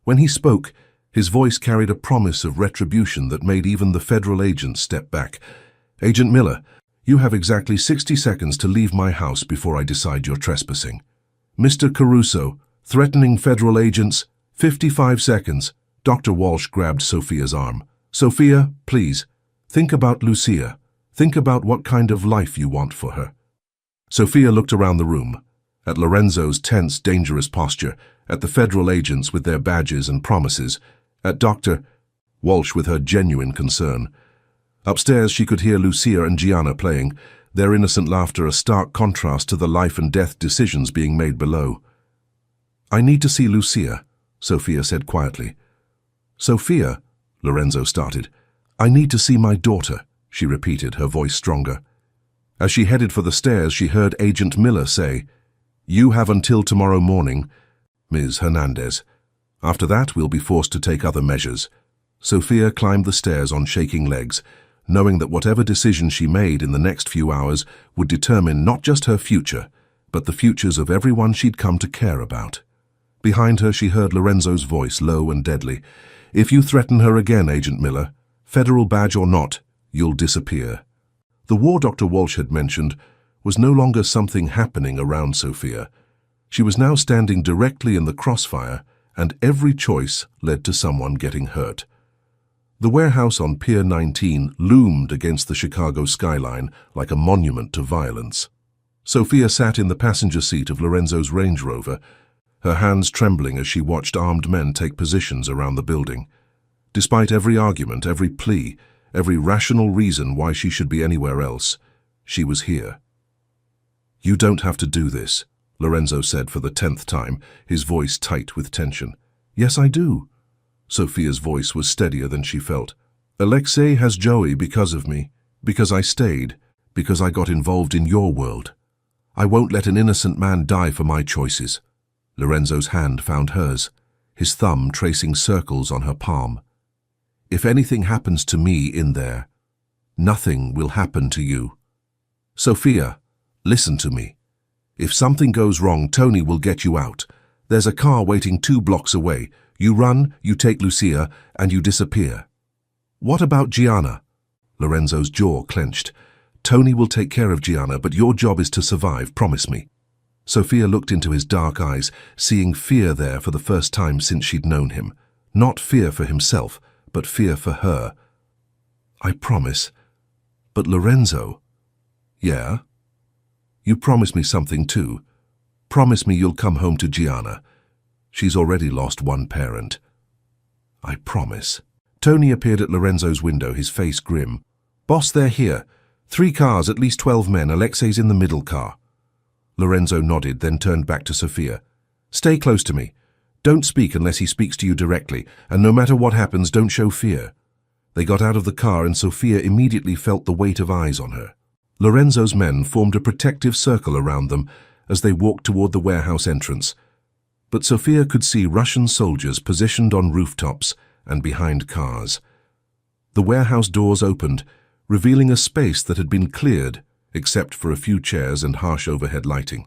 When he spoke, his voice carried a promise of retribution that made even the federal agents step back. Agent Miller, you have exactly 60 seconds to leave my house before I decide you're trespassing. Mr. Caruso, threatening federal agents, 55 seconds. Dr. Walsh grabbed Sophia's arm. Sophia, please, think about Lucia. Think about what kind of life you want for her. Sophia looked around the room, at Lorenzo's tense, dangerous posture, at the federal agents with their badges and promises, at Dr. Walsh with her genuine concern. Upstairs she could hear Lucia and Gianna playing, their innocent laughter a stark contrast to the life-and-death decisions being made below. I need to see Lucia, Sophia said quietly. Sophia, Lorenzo started. I need to see my daughter, she repeated, her voice stronger. As she headed for the stairs, she heard Agent Miller say, You have until tomorrow morning, Ms. Hernandez. After that, we'll be forced to take other measures. Sophia climbed the stairs on shaking legs, knowing that whatever decision she made in the next few hours would determine not just her future, but the futures of everyone she'd come to care about. Behind her, she heard Lorenzo's voice, low and deadly. If you threaten her again, Agent Miller, federal badge or not, you'll disappear. The war Dr. Walsh had mentioned was no longer something happening around Sophia. She was now standing directly in the crossfire, and every choice led to someone getting hurt. The warehouse on Pier 19 loomed against the Chicago skyline like a monument to violence. Sophia sat in the passenger seat of Lorenzo's Range Rover, her hands trembling as she watched armed men take positions around the building. Despite every argument, every plea, every rational reason why she should be anywhere else, she was here. You don't have to do this, Lorenzo said for the 10th time, his voice tight with tension. Yes, I do. Sophia's voice was steadier than she felt. Alexei has Joey because of me. Because I stayed, because I got involved in your world. I won't let an innocent man die for my choices. Lorenzo's hand found hers, his thumb tracing circles on her palm. If anything happens to me in there, nothing will happen to you. Sophia, listen to me. If something goes wrong, Tony will get you out. There's a car waiting 2 blocks away. You run, you take Lucia, and you disappear. What about Gianna? Lorenzo's jaw clenched. Tony will take care of Gianna, but your job is to survive, promise me. Sophia looked into his dark eyes, seeing fear there for the first time since she'd known him. Not fear for himself, but fear for her. I promise. But Lorenzo... Yeah? You promise me something too. Promise me you'll come home to Gianna. She's already lost one parent. I promise. Tony appeared at Lorenzo's window, his face grim. Boss, they're here. 3 cars, at least 12 men. Alexei's in the middle car. Lorenzo nodded, then turned back to Sophia. Stay close to me. Don't speak unless he speaks to you directly, and no matter what happens, don't show fear. They got out of the car and Sophia immediately felt the weight of eyes on her. Lorenzo's men formed a protective circle around them as they walked toward the warehouse entrance. But Sophia could see Russian soldiers positioned on rooftops and behind cars. The warehouse doors opened, revealing a space that had been cleared, except for a few chairs and harsh overhead lighting.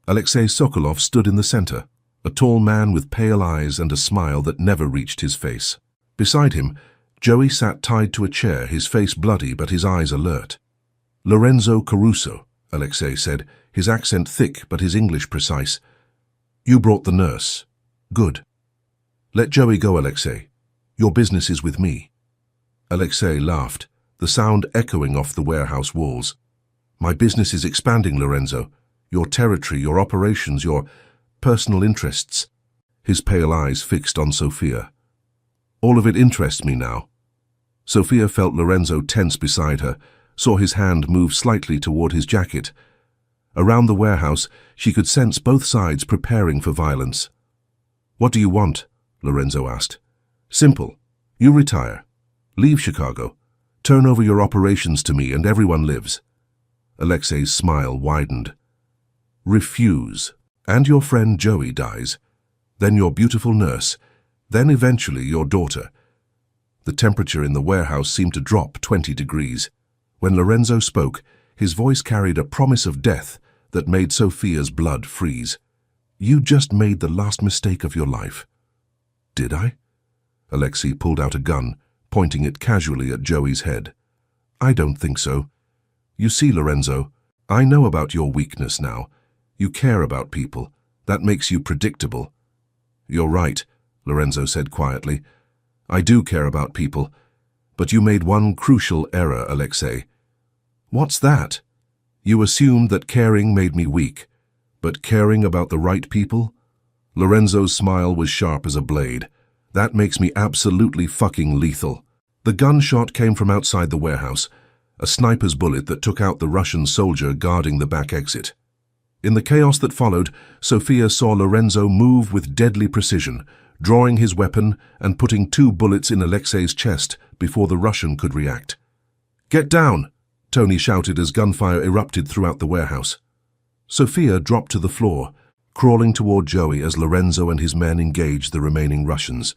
Alexei Sokolov stood in the center, a tall man with pale eyes and a smile that never reached his face. Beside him, Joey sat tied to a chair, his face bloody but his eyes alert. Lorenzo Caruso, Alexei said, his accent thick but his English precise. You brought the nurse. Good. Let Joey go, Alexei. Your business is with me. Alexei laughed, the sound echoing off the warehouse walls. My business is expanding, Lorenzo. Your territory, your operations, your personal interests. His pale eyes fixed on Sophia. All of it interests me now. Sophia felt Lorenzo tense beside her, saw his hand move slightly toward his jacket. Around the warehouse, she could sense both sides preparing for violence. What do you want? Lorenzo asked. Simple. You retire. Leave Chicago. Turn over your operations to me and everyone lives. Alexei's smile widened. Refuse. And your friend Joey dies. Then your beautiful nurse. Then eventually your daughter. The temperature in the warehouse seemed to drop 20 degrees. When Lorenzo spoke, his voice carried a promise of death that made Sophia's blood freeze. You just made the last mistake of your life. Did I? Alexei pulled out a gun, pointing it casually at Joey's head. I don't think so. You see, Lorenzo, I know about your weakness now. You care about people. That makes you predictable. You're right, Lorenzo said quietly. I do care about people. But you made one crucial error, Alexei. What's that? You assumed that caring made me weak. But caring about the right people? Lorenzo's smile was sharp as a blade. That makes me absolutely fucking lethal. The gunshot came from outside the warehouse, a sniper's bullet that took out the Russian soldier guarding the back exit. In the chaos that followed, Sophia saw Lorenzo move with deadly precision, drawing his weapon and putting 2 bullets in Alexei's chest before the Russian could react. Get down! Tony shouted as gunfire erupted throughout the warehouse. Sophia dropped to the floor, crawling toward Joey as Lorenzo and his men engaged the remaining Russians.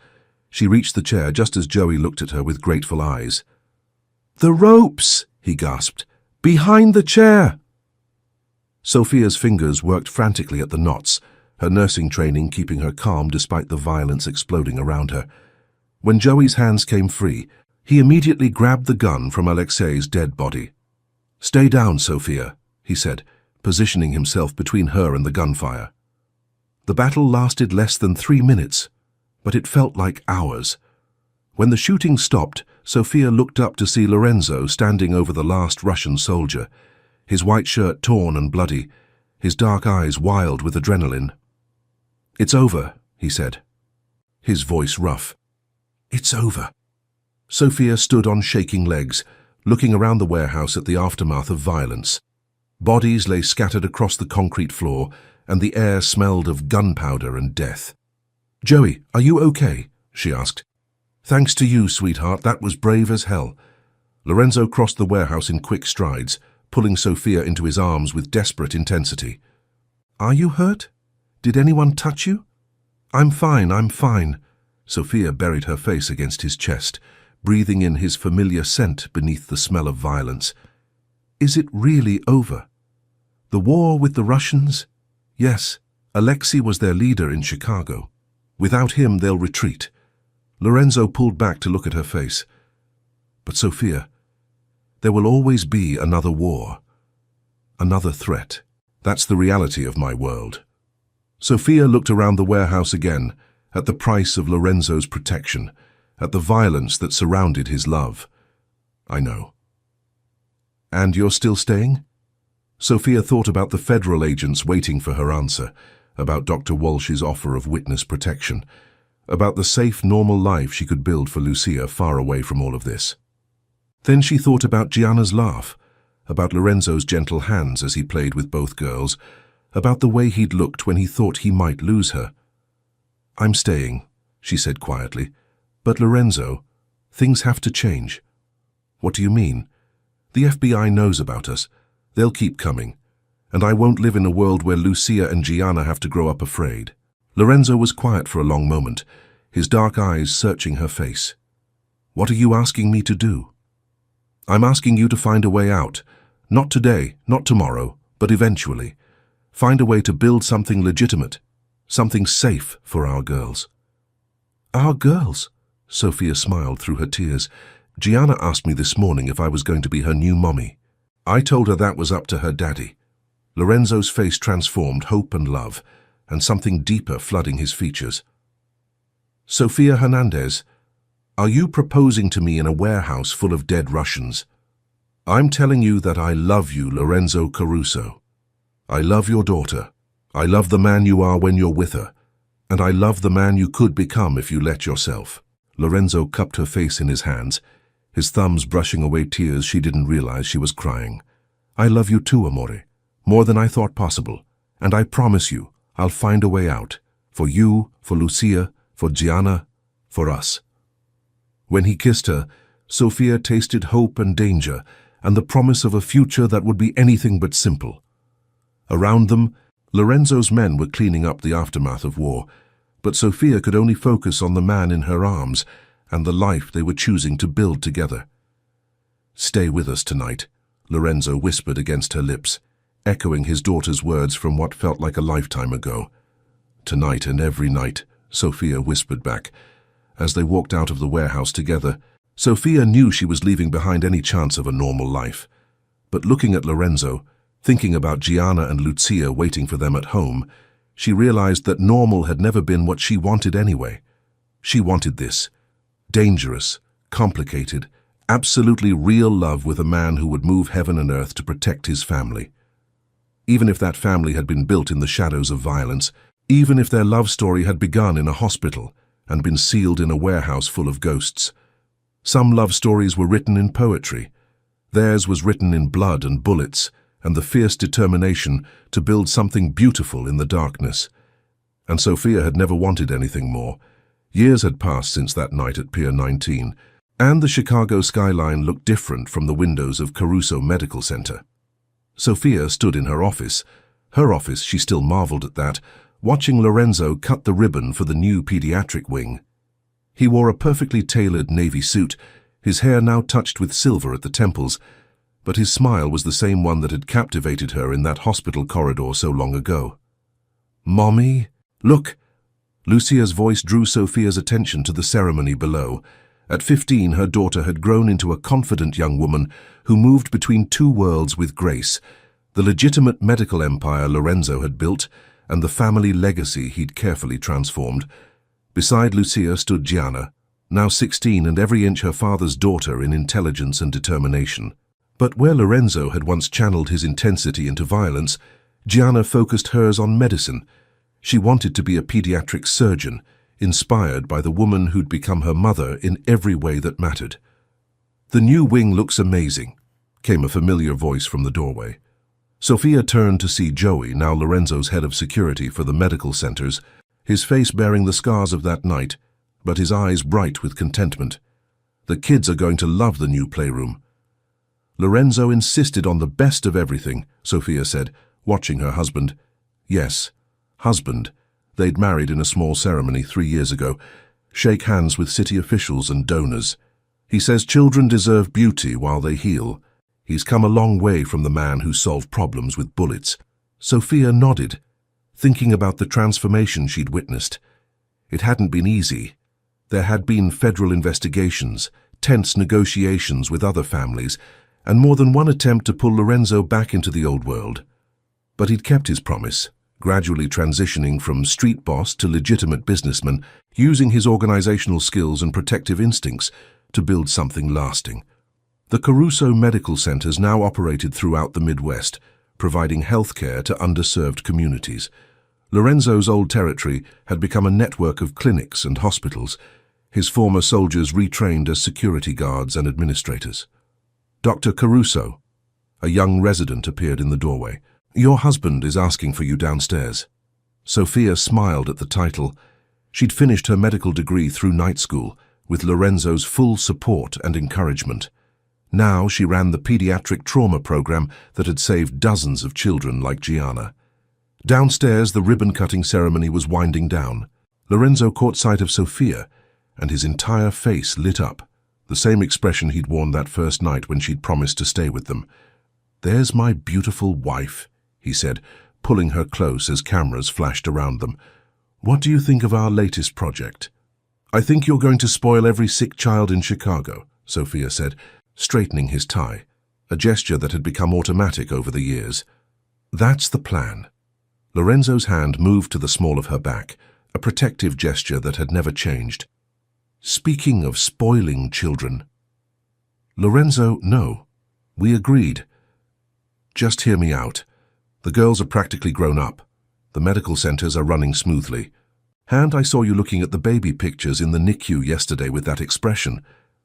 She reached the chair just as Joey looked at her with grateful eyes. The ropes, he gasped. Behind the chair! Sophia's fingers worked frantically at the knots, her nursing training keeping her calm despite the violence exploding around her. When Joey's hands came free, he immediately grabbed the gun from Alexei's dead body. Stay down, Sophia, he said, positioning himself between her and the gunfire. The battle lasted less than 3 minutes, but it felt like hours. When the shooting stopped, Sophia looked up to see Lorenzo standing over the last Russian soldier, his white shirt torn and bloody, his dark eyes wild with adrenaline. It's over, he said, his voice rough. It's over. Sophia stood on shaking legs, looking around the warehouse at the aftermath of violence. Bodies lay scattered across the concrete floor, and the air smelled of gunpowder and death. Joey, are you okay? She asked. Thanks to you, sweetheart, that was brave as hell. Lorenzo crossed the warehouse in quick strides, pulling Sophia into his arms with desperate intensity. "Are you hurt? Did anyone touch you?" I'm fine." Sophia buried her face against his chest, breathing in his familiar scent beneath the smell of violence. "Is it really over? The war with the Russians? Yes, Alexei was their leader in Chicago. Without him, they'll retreat." Lorenzo pulled back to look at her face. "But Sophia, there will always be another war. Another threat. That's the reality of my world." Sophia looked around the warehouse again, at the price of Lorenzo's protection, at the violence that surrounded his love. "I know." "And you're still staying?" Sophia thought about the federal agents waiting for her answer, about Dr. Walsh's offer of witness protection, about the safe, normal life she could build for Lucia far away from all of this. Then she thought about Gianna's laugh, about Lorenzo's gentle hands as he played with both girls, about the way he'd looked when he thought he might lose her. "I'm staying," she said quietly. "But Lorenzo, things have to change." "What do you mean?" "The FBI knows about us. They'll keep coming. And I won't live in a world where Lucia and Gianna have to grow up afraid." Lorenzo was quiet for a long moment, his dark eyes searching her face. "What are you asking me to do?" "I'm asking you to find a way out. Not today, not tomorrow, but eventually. Find a way to build something legitimate, something safe for our girls." "Our girls?" Sophia smiled through her tears. "Gianna asked me this morning if I was going to be her new mommy. I told her that was up to her daddy." Lorenzo's face transformed, hope and love, and something deeper flooding his features. "Sophia Hernandez, are you proposing to me in a warehouse full of dead Russians?" "I'm telling you that I love you, Lorenzo Caruso. I love your daughter. I love the man you are when you're with her. And I love the man you could become if you let yourself." Lorenzo cupped her face in his hands, his thumbs brushing away tears she didn't realize she was crying. "I love you too, amore, more than I thought possible. And I promise you, I'll find a way out. For you, for Lucia, for Gianna, for us." When he kissed her, Sophia tasted hope and danger, and the promise of a future that would be anything but simple. Around them, Lorenzo's men were cleaning up the aftermath of war, but Sophia could only focus on the man in her arms and the life they were choosing to build together. "Stay with us tonight," Lorenzo whispered against her lips, echoing his daughter's words from what felt like a lifetime ago. "Tonight and every night," Sophia whispered back. As they walked out of the warehouse together, Sophia knew she was leaving behind any chance of a normal life. But looking at Lorenzo, thinking about Gianna and Lucia waiting for them at home, she realized that normal had never been what she wanted anyway. She wanted this. Dangerous, complicated, absolutely real love with a man who would move heaven and earth to protect his family. Even if that family had been built in the shadows of violence, even if their love story had begun in a hospital and been sealed in a warehouse full of ghosts. Some love stories were written in poetry. Theirs was written in blood and bullets and the fierce determination to build something beautiful in the darkness. And Sophia had never wanted anything more. Years had passed since that night at Pier 19, and the Chicago skyline looked different from the windows of Caruso Medical Center. Sophia stood in her office. She still marveled at that, watching Lorenzo cut the ribbon for the new pediatric wing. He wore a perfectly tailored navy suit, his hair now touched with silver at the temples, but his smile was the same one that had captivated her in that hospital corridor so long ago. "Mommy, look!" Lucia's voice drew Sophia's attention to the ceremony below. At 15, her daughter had grown into a confident young woman who moved between two worlds with grace, the legitimate medical empire Lorenzo had built and the family legacy he'd carefully transformed. Beside Lucia stood Gianna, now 16 and every inch her father's daughter in intelligence and determination. But where Lorenzo had once channeled his intensity into violence, Gianna focused hers on medicine. She wanted to be a pediatric surgeon, inspired by the woman who'd become her mother in every way that mattered. "The new wing looks amazing," came a familiar voice from the doorway. Sophia turned to see Joey, now Lorenzo's head of security for the medical centers, his face bearing the scars of that night, but his eyes bright with contentment. "The kids are going to love the new playroom. Lorenzo insisted on the best of everything, Sophia said, watching her husband. Yes, husband. They'd married in a small ceremony 3 years ago. Shake hands with city officials and donors. He says children deserve beauty while they heal. He's come a long way from the man who solved problems with bullets. Sophia nodded, thinking about the transformation she'd witnessed. It hadn't been easy. There had been federal investigations, tense negotiations with other families, and more than one attempt to pull Lorenzo back into the old world. But he'd kept his promise, gradually transitioning from street boss to legitimate businessman, using his organizational skills and protective instincts to build something lasting. The Caruso Medical Centers now operated throughout the Midwest, providing health care to underserved communities. Lorenzo's old territory had become a network of clinics and hospitals, his former soldiers retrained as security guards and administrators. Dr. Caruso, a young resident, appeared in the doorway. "Your husband is asking for you downstairs." Sophia smiled at the title. She'd finished her medical degree through night school, with Lorenzo's full support and encouragement. Now she ran the pediatric trauma program that had saved dozens of children like Gianna. Downstairs, the ribbon-cutting ceremony was winding down. Lorenzo caught sight of Sophia, and his entire face lit up, the same expression he'd worn that first night when she'd promised to stay with them. "There's my beautiful wife," he said, pulling her close as cameras flashed around them. "What do you think of our latest project?" "I think you're going to spoil every sick child in Chicago," Sophia said, straightening his tie, a gesture that had become automatic over the years. "That's the plan." Lorenzo's hand moved to the small of her back, a protective gesture that had never changed. "Speaking of spoiling children..." "Lorenzo, no. We agreed. Just hear me out. The girls are practically grown up. The medical centers are running smoothly. And I saw you looking at the baby pictures in the NICU yesterday with that expression."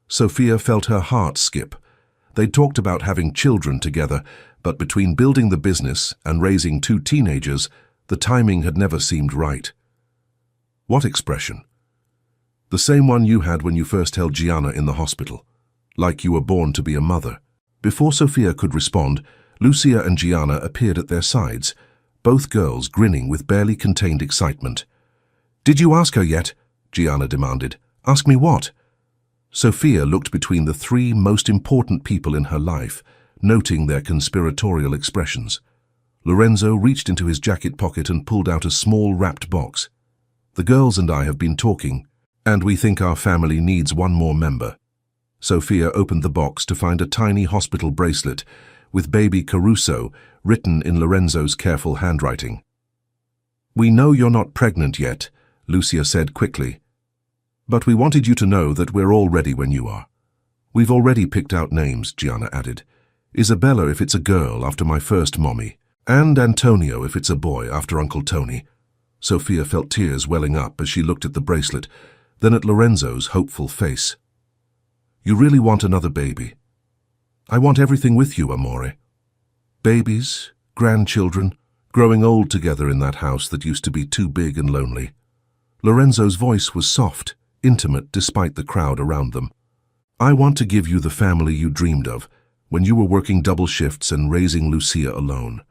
Sophia felt her heart skip. They'd talked about having children together, but between building the business and raising 2 teenagers, the timing had never seemed right. "What expression?" "The same one you had when you first held Gianna in the hospital. Like you were born to be a mother." Before Sophia could respond, Lucia and Gianna appeared at their sides, both girls grinning with barely contained excitement. "Did you ask her yet?" Gianna demanded. "Ask me what?" Sophia looked between the 3 most important people in her life, noting their conspiratorial expressions. Lorenzo reached into his jacket pocket and pulled out a small wrapped box. "The girls and I have been talking, and we think our family needs one more member." Sophia opened the box to find a tiny hospital bracelet with baby Caruso written in Lorenzo's careful handwriting. "We know you're not pregnant yet," Lucia said quickly. "But we wanted you to know that we're all ready when you are. We've already picked out names," Gianna added. "Isabella if it's a girl, after my first mommy, and Antonio if it's a boy, after Uncle Tony." Sophia felt tears welling up as she looked at the bracelet, then at Lorenzo's hopeful face. "You really want another baby?" "I want everything with you, amore. Babies, grandchildren, growing old together in that house that used to be too big and lonely." Lorenzo's voice was soft, intimate despite the crowd around them. "I want to give you the family you dreamed of when you were working double shifts and raising Lucia alone."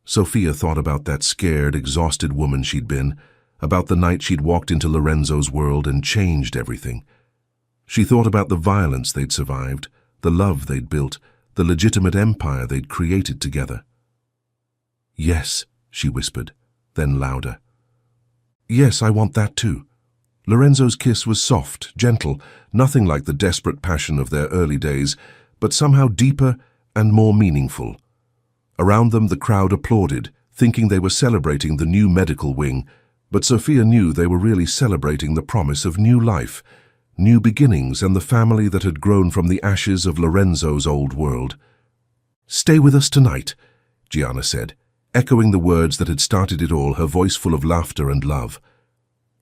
Sophia thought about that scared, exhausted woman she'd been, about the night she'd walked into Lorenzo's world and changed everything. She thought about the violence they'd survived, the love they'd built, the legitimate empire they'd created together. "Yes," she whispered, then louder. "Yes, I want that too." Lorenzo's kiss was soft, gentle, nothing like the desperate passion of their early days, but somehow deeper and more meaningful. Around them the crowd applauded, thinking they were celebrating the new medical wing, but Sophia knew they were really celebrating the promise of new life, new beginnings, and the family that had grown from the ashes of Lorenzo's old world. "Stay with us tonight," Gianna said, echoing the words that had started it all, her voice full of laughter and love.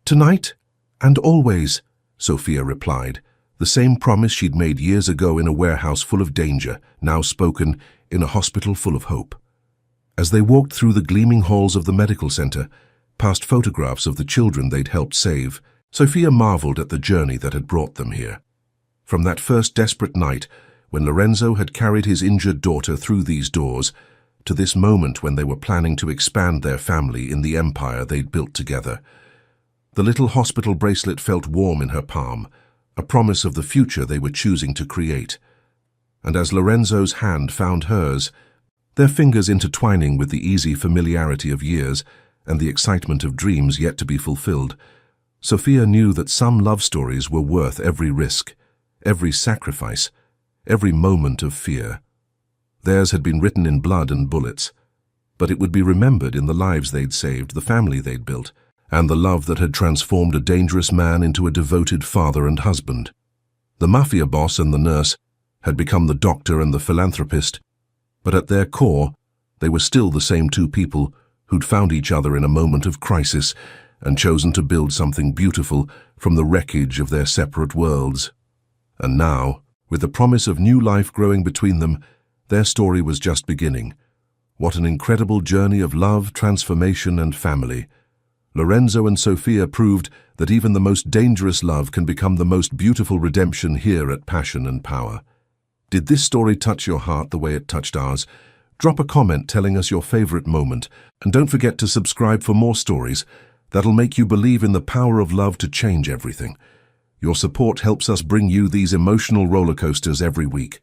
"Tonight and always," Sophia replied, the same promise she'd made years ago in a warehouse full of danger, now spoken in a hospital full of hope. As they walked through the gleaming halls of the medical center, past photographs of the children they'd helped save, Sophia marveled at the journey that had brought them here. From that first desperate night, when Lorenzo had carried his injured daughter through these doors, to this moment when they were planning to expand their family in the empire they'd built together. The little hospital bracelet felt warm in her palm, a promise of the future they were choosing to create. And as Lorenzo's hand found hers, their fingers intertwining with the easy familiarity of years and the excitement of dreams yet to be fulfilled, Sophia knew that some love stories were worth every risk, every sacrifice, every moment of fear. Theirs had been written in blood and bullets, but it would be remembered in the lives they'd saved, the family they'd built, and the love that had transformed a dangerous man into a devoted father and husband. The Mafia boss and the nurse had become the doctor and the philanthropist, but at their core, they were still the same two people who'd found each other in a moment of crisis and chosen to build something beautiful from the wreckage of their separate worlds. And now, with the promise of new life growing between them, their story was just beginning. What an incredible journey of love, transformation, and family. Lorenzo and Sophia proved that even the most dangerous love can become the most beautiful redemption here at Passion and Power. Did this story touch your heart the way it touched ours? Drop a comment telling us your favorite moment, and don't forget to subscribe for more stories that'll make you believe in the power of love to change everything. Your support helps us bring you these emotional roller coasters every week.